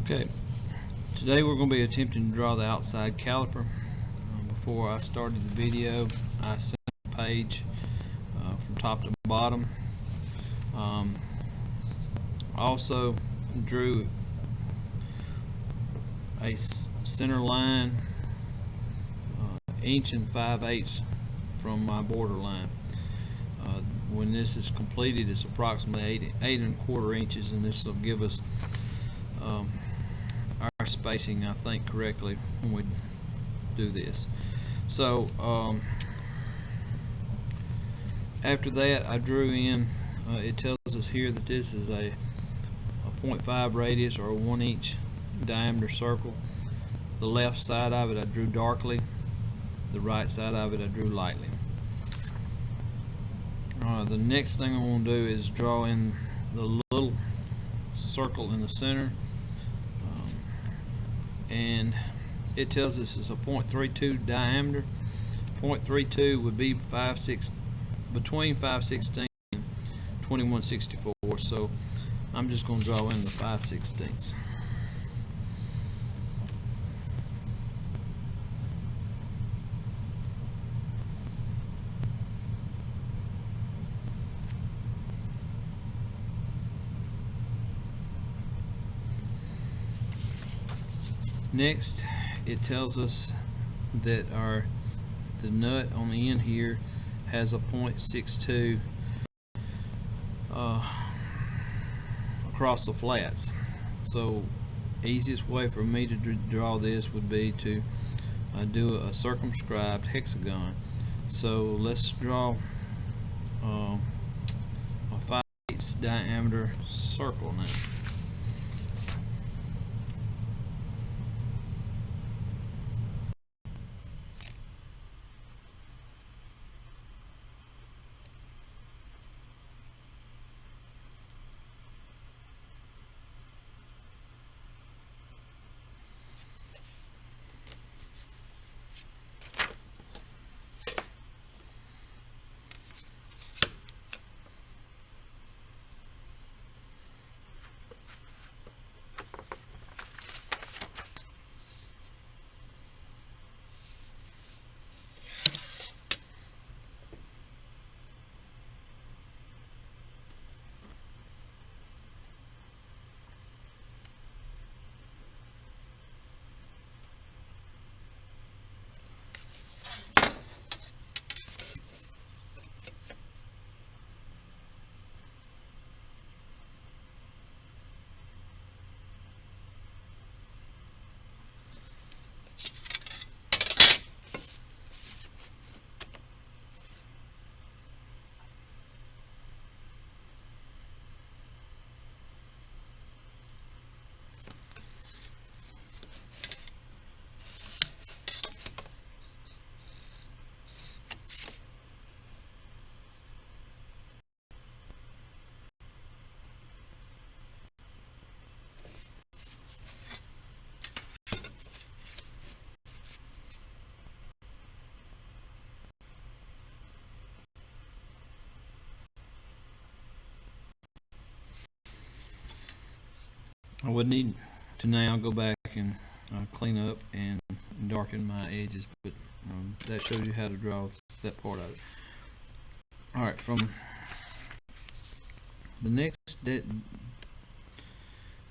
Okay, today we're going to be attempting to draw the outside caliper. Before I started the video, I sent a page from top to bottom. Also drew a center line 1 5/8 from my border line. When this is completed, it's approximately 8 1/4 inches, and this will give us our spacing, I think, correctly when we do this. So after that, I drew in, it tells us here that this is a 0.5 radius or a 1 inch diameter circle. The left side of it I drew darkly, the right side of it I drew lightly. The next thing I want to do is draw in the little circle in the center, and it tells us it's a 0.32 diameter. 0.32 would be between 5/16 and 21/64, so I'm just going to draw in the 5/16. Next, it tells us that the nut on the end here has a 0.62 across the flats. So easiest way for me to draw this would be to do a circumscribed hexagon. So let's draw a 5/8 diameter circle now. I would need to now go back and clean up and darken my edges, but that shows you how to draw that part of it. Alright, from the next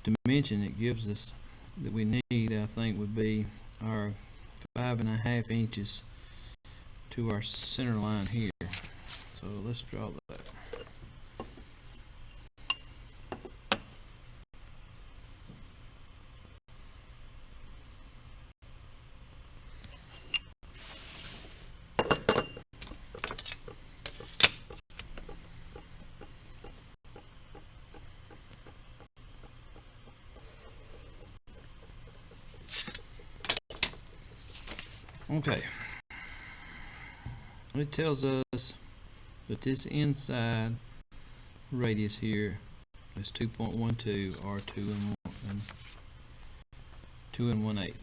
dimension it gives us that we need, I think, would be our 5.5 inches to our center line here. So let's draw that. Okay, it tells us that this inside radius here is 2.12 or 2 1/8.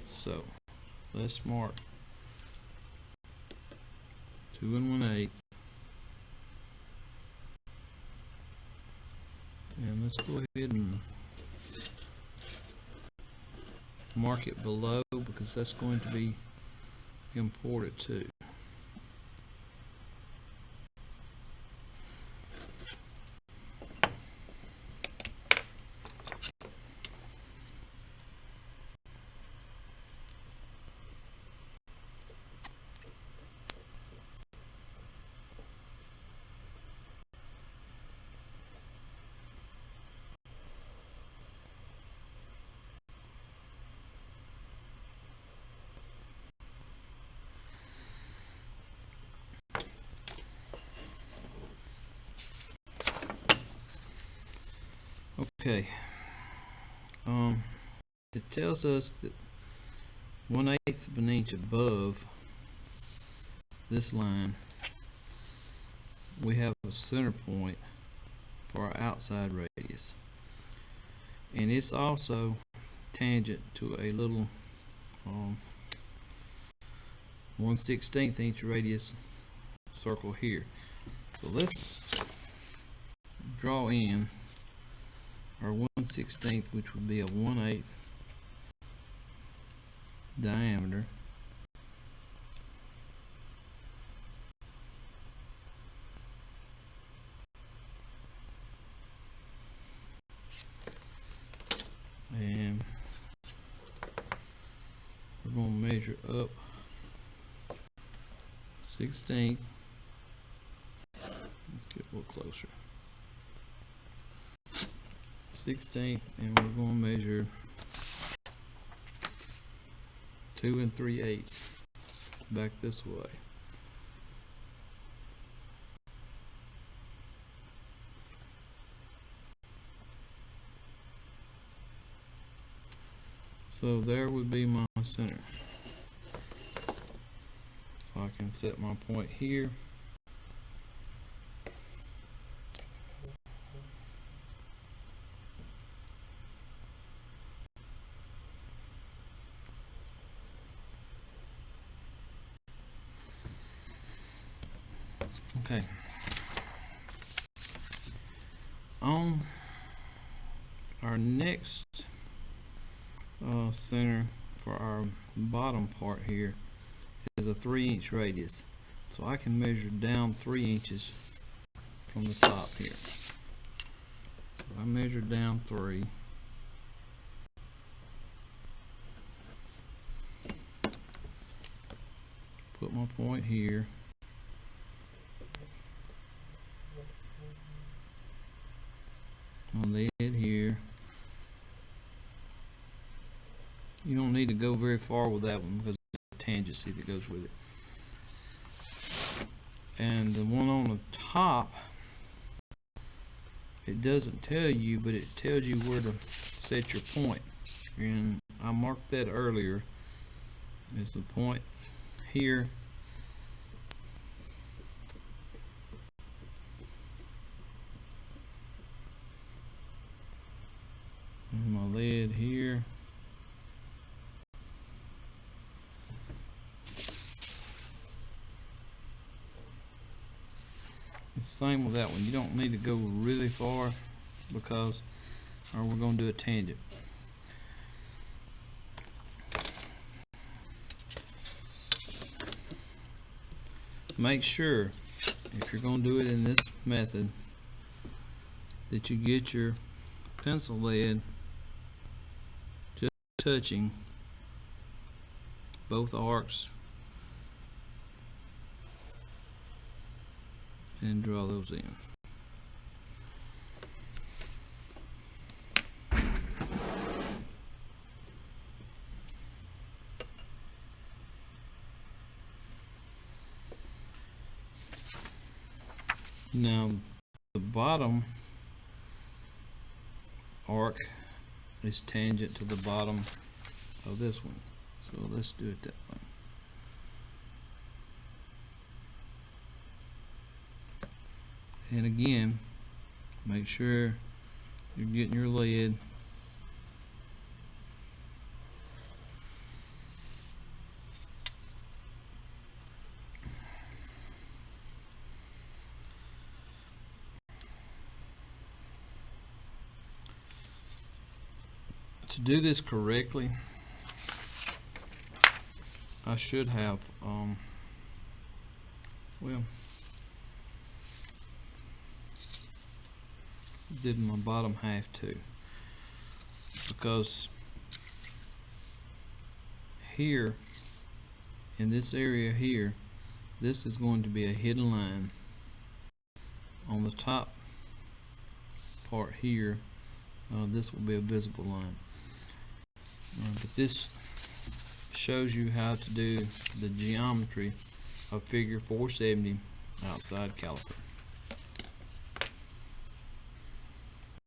So let's mark 2 1/8, and let's go ahead and mark it below because that's going to be imported too. Okay. It tells us that 1/8 of an inch above this line we have a center point for our outside radius, and it's also tangent to a little 1/16 inch radius circle here. So let's draw in our 1/16, which would be a 1/8 diameter. And we're going to measure up 1/16. Let's get a little closer. 1/16, and we're going to measure 2 3/8 back this way. So there would be my center. So I can set my point here. Okay. On our next center for our bottom part here is a 3-inch radius. So I can measure down 3 inches from the top here. So I measure down 3. Put my point here. On the lid here. You don't need to go very far with that one because of the tangency that goes with it. And the one on the top, it doesn't tell you, but it tells you where to set your point. And I marked that earlier. It's the point here. And my lid here. It's the same with that one. You don't need to go really far because we're going to do a tangent. Make sure, if you're going to do it in this method, that you get your pencil lead just touching both arcs and draw those in. Now the bottom arc is tangent to the bottom of this one, so let's do it that way. And again, make sure you're getting your lead to do this correctly. I should have well, did my bottom half too, because here in this area here, this is going to be a hidden line. On the top part here, this will be a visible line. But this shows you how to do the geometry of figure 470 outside caliper.